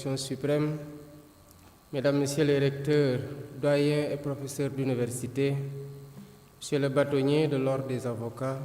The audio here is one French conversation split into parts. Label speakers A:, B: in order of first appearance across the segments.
A: l'Action suprême, Mesdames, Messieurs les recteurs, doyens et professeurs d'université, Monsieur le bâtonnier de l'Ordre des avocats,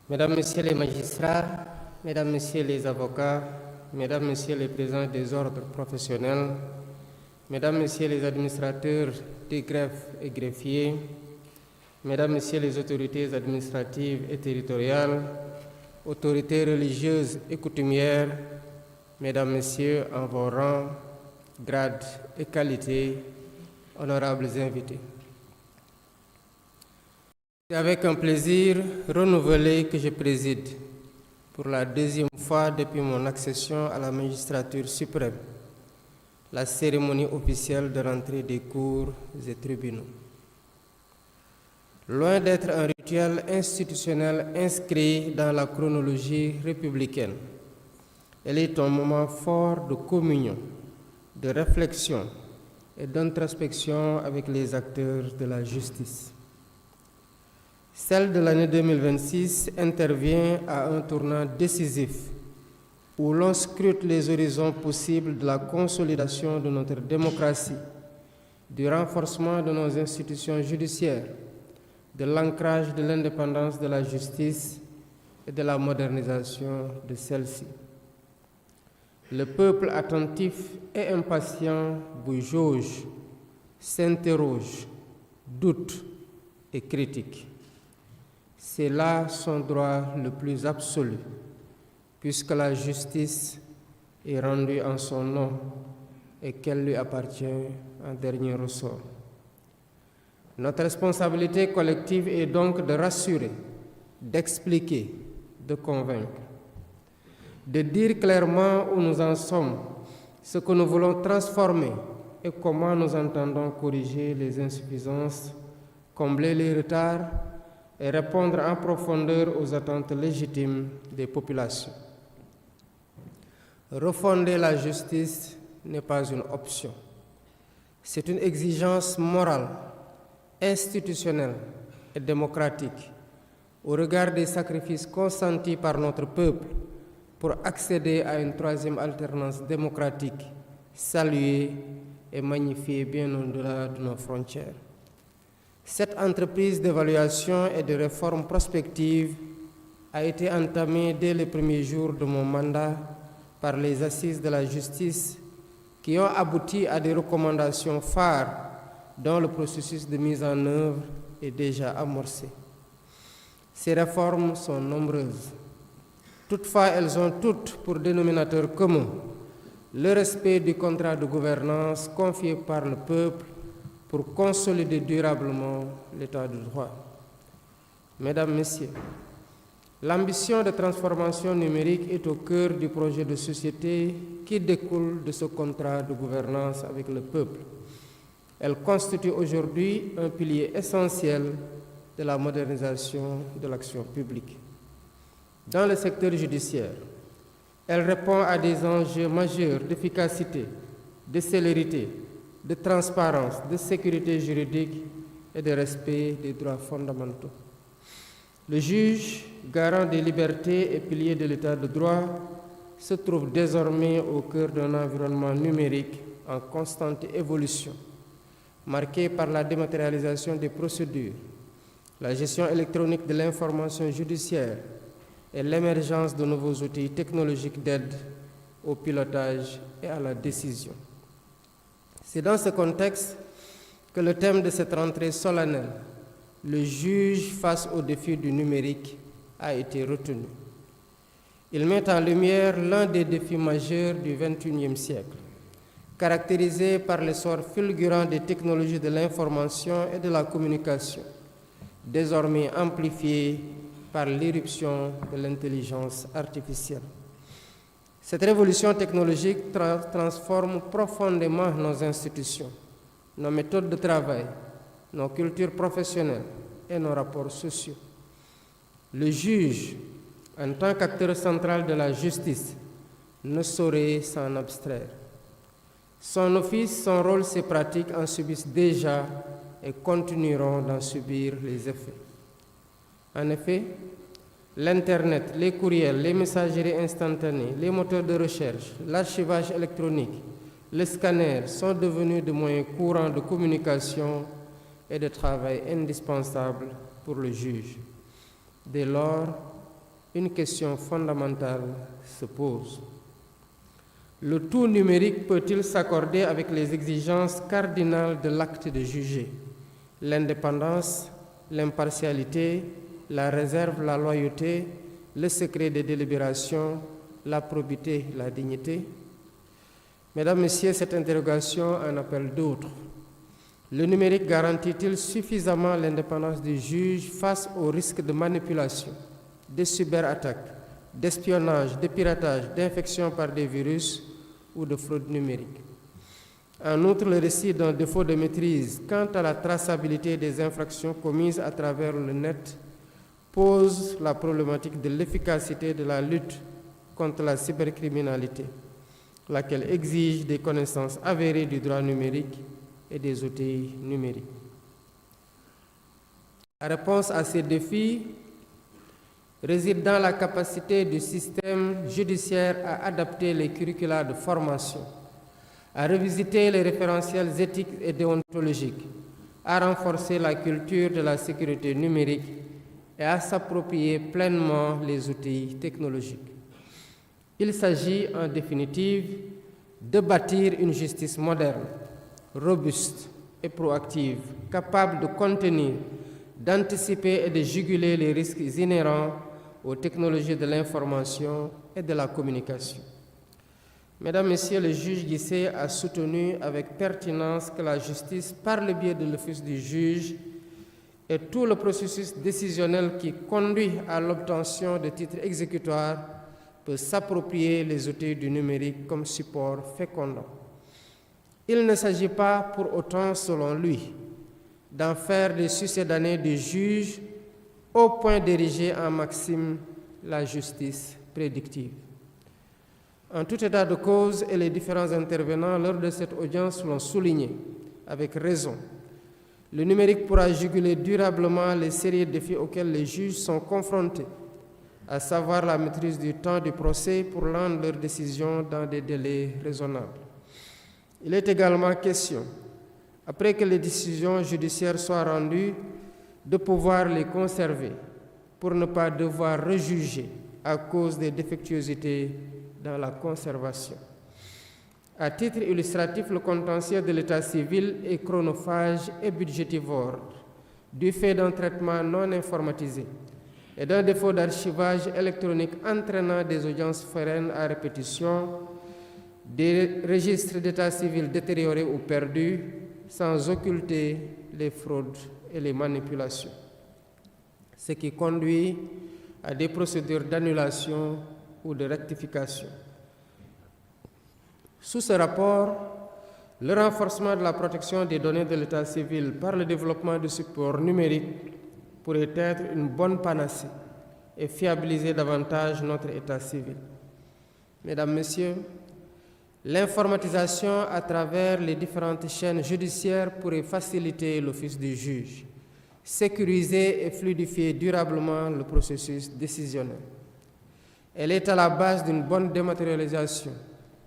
A: Mesdames, Messieurs les magistrats, Mesdames, Messieurs les avocats, Mesdames, Messieurs les présidents des ordres professionnels, Mesdames, Messieurs les administrateurs des greffes et greffiers, Mesdames, Messieurs les autorités administratives et territoriales, autorités religieuses et coutumières, Mesdames, Messieurs, en vos rangs, grades et qualités, honorables invités. C'est avec un plaisir renouvelé que je préside pour la deuxième fois depuis mon accession à la magistrature suprême la cérémonie officielle de rentrée des cours et tribunaux. Loin d'être un rituel institutionnel inscrit dans la chronologie républicaine, elle est un moment fort de communion, de réflexion et d'introspection avec les acteurs de la justice. Celle de l'année 2026 intervient à un tournant décisif où l'on scrute les horizons possibles de la consolidation de notre démocratie, du renforcement de nos institutions judiciaires, de l'ancrage de l'indépendance de la justice et de la modernisation de celle-ci. Le peuple attentif et impatient vous jauge, s'interroge, doute et critique. C'est là son droit le plus absolu, puisque la justice est rendue en son nom et qu'elle lui appartient en dernier ressort. Notre responsabilité collective est donc de rassurer, d'expliquer, de convaincre, de dire clairement où nous en sommes, ce que nous voulons transformer et comment nous entendons corriger les insuffisances, combler les retards et répondre en profondeur aux attentes légitimes des populations. Refonder la justice n'est pas une option. C'est une exigence morale, institutionnelle et démocratique au regard des sacrifices consentis par notre peuple pour accéder à une troisième alternance démocratique, saluée et magnifiée bien au-delà de nos frontières. Cette entreprise d'évaluation et de réforme prospective a été entamée dès les premiers jours de mon mandat par les assises de la justice qui ont abouti à des recommandations phares dont le processus de mise en œuvre est déjà amorcé. Ces réformes sont nombreuses. Toutefois, elles ont toutes pour dénominateur commun le respect du contrat de gouvernance confié par le peuple pour consolider durablement l'état de droit. Mesdames, Messieurs, l'ambition de transformation numérique est au cœur du projet de société qui découle de ce contrat de gouvernance avec le peuple. Elle constitue aujourd'hui un pilier essentiel de la modernisation de l'action publique. Dans le secteur judiciaire, elle répond à des enjeux majeurs d'efficacité, de célérité, de transparence, de sécurité juridique et de respect des droits fondamentaux. Le juge, garant des libertés et pilier de l'état de droit, se trouve désormais au cœur d'un environnement numérique en constante évolution, marqué par la dématérialisation des procédures, la gestion électronique de l'information judiciaire et l'émergence de nouveaux outils technologiques d'aide au pilotage et à la décision. C'est dans ce contexte que le thème de cette rentrée solennelle, le juge face au défi du numérique, a été retenu. Il met en lumière l'un des défis majeurs du XXIe siècle, caractérisé par l'essor fulgurant des technologies de l'information et de la communication, désormais amplifié par l'irruption de l'intelligence artificielle. Cette révolution technologique transforme profondément nos institutions, nos méthodes de travail, nos cultures professionnelles et nos rapports sociaux. Le juge, en tant qu'acteur central de la justice, ne saurait s'en abstraire. Son office, son rôle, ses pratiques en subissent déjà et continueront d'en subir les effets. En effet, l'Internet, les courriels, les messageries instantanées, les moteurs de recherche, l'archivage électronique, le scanner sont devenus des moyens courants de communication et de travail indispensables pour le juge. Dès lors, une question fondamentale se pose. Le tout numérique peut-il s'accorder avec les exigences cardinales de l'acte de juger? L'indépendance, l'impartialité, la réserve, la loyauté, le secret des délibérations, la probité, la dignité. Mesdames, Messieurs, cette interrogation en appelle d'autres. Le numérique garantit-il suffisamment l'indépendance du juge face aux risques de manipulation, de cyberattaques, d'espionnage, de piratage, d'infection par des virus ou de fraude numérique? En outre, le récit d'un défaut de maîtrise quant à la traçabilité des infractions commises à travers le net pose la problématique de l'efficacité de la lutte contre la cybercriminalité, laquelle exige des connaissances avérées du droit numérique et des outils numériques. La réponse à ces défis réside dans la capacité du système judiciaire à adapter les curricula de formation, à revisiter les référentiels éthiques et déontologiques, à renforcer la culture de la sécurité numérique et à s'approprier pleinement les outils technologiques. Il s'agit en définitive de bâtir une justice moderne, robuste et proactive, capable de contenir, d'anticiper et de juguler les risques inhérents aux technologies de l'information et de la communication. Mesdames, Messieurs, le juge Guissé a soutenu avec pertinence que la justice, par le biais de l'office du juge, et tout le processus décisionnel qui conduit à l'obtention de titres exécutoires peut s'approprier les outils du numérique comme support fécondant. Il ne s'agit pas pour autant, selon lui, d'en faire des succédanés du juge au point d'ériger en maxime la justice prédictive. En tout état de cause, et les différents intervenants lors de cette audience l'ont souligné, avec raison, le numérique pourra juguler durablement les sérieux défis auxquels les juges sont confrontés, à savoir la maîtrise du temps du procès pour rendre leurs décisions dans des délais raisonnables. Il est également question, après que les décisions judiciaires soient rendues, de pouvoir les conserver pour ne pas devoir rejuger à cause des défectuosités dans la conservation. À titre illustratif, le contentieux de l'état civil est chronophage et budgétivore, du fait d'un traitement non informatisé et d'un défaut d'archivage électronique entraînant des audiences foraines à répétition, des registres d'état civil détériorés ou perdus, sans occulter les fraudes et les manipulations, ce qui conduit à des procédures d'annulation ou de rectification. Sous ce rapport, le renforcement de la protection des données de l'état civil par le développement de supports numériques pourrait être une bonne panacée et fiabiliser davantage notre état civil. Mesdames, Messieurs, l'informatisation à travers les différentes chaînes judiciaires pourrait faciliter l'office du juge, sécuriser et fluidifier durablement le processus décisionnel. Elle est à la base d'une bonne dématérialisation,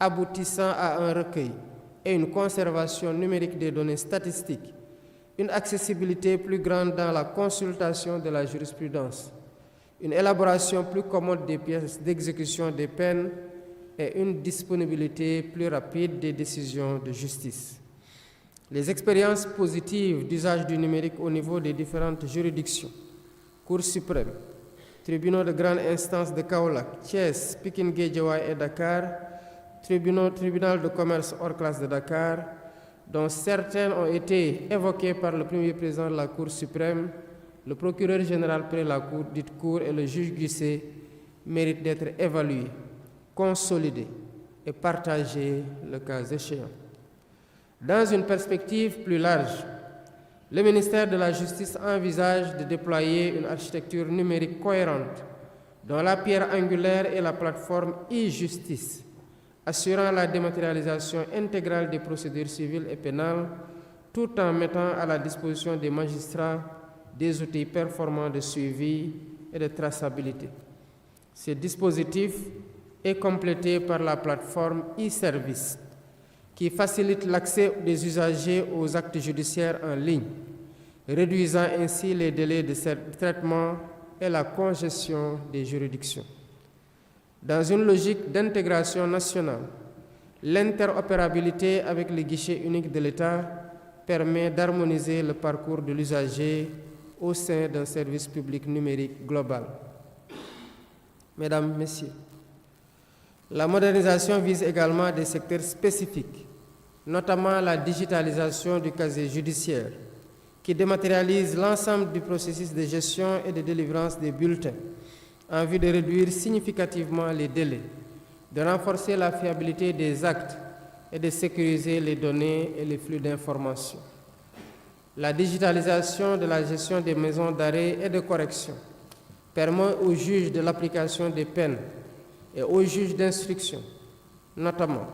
A: aboutissant à un recueil et une conservation numérique des données statistiques, une accessibilité plus grande dans la consultation de la jurisprudence, une élaboration plus commode des pièces d'exécution des peines et une disponibilité plus rapide des décisions de justice. Les expériences positives d'usage du numérique au niveau des différentes juridictions, Cour suprême, tribunaux de grande instance de Kaolack, Thiès, Pikine, Guédiawaye et Dakar, tribunal de commerce hors classe de Dakar, dont certaines ont été évoquées par le premier président de la Cour suprême, le procureur général près la Cour, dite Cour et le juge Guissé, méritent d'être évalués, consolidés et partagés le cas échéant. Dans une perspective plus large, le ministère de la Justice envisage de déployer une architecture numérique cohérente dont la pierre angulaire est la plateforme e-justice, assurant la dématérialisation intégrale des procédures civiles et pénales, tout en mettant à la disposition des magistrats des outils performants de suivi et de traçabilité. Ce dispositif est complété par la plateforme e-service qui facilite l'accès des usagers aux actes judiciaires en ligne, réduisant ainsi les délais de traitement et la congestion des juridictions. Dans une logique d'intégration nationale, l'interopérabilité avec le guichet unique de l'État permet d'harmoniser le parcours de l'usager au sein d'un service public numérique global. Mesdames, Messieurs, la modernisation vise également des secteurs spécifiques, notamment la digitalisation du casier judiciaire, qui dématérialise l'ensemble du processus de gestion et de délivrance des bulletins, en vue de réduire significativement les délais, de renforcer la fiabilité des actes et de sécuriser les données et les flux d'informations. La digitalisation de la gestion des maisons d'arrêt et de correction permet aux juges de l'application des peines et aux juges d'instruction, notamment,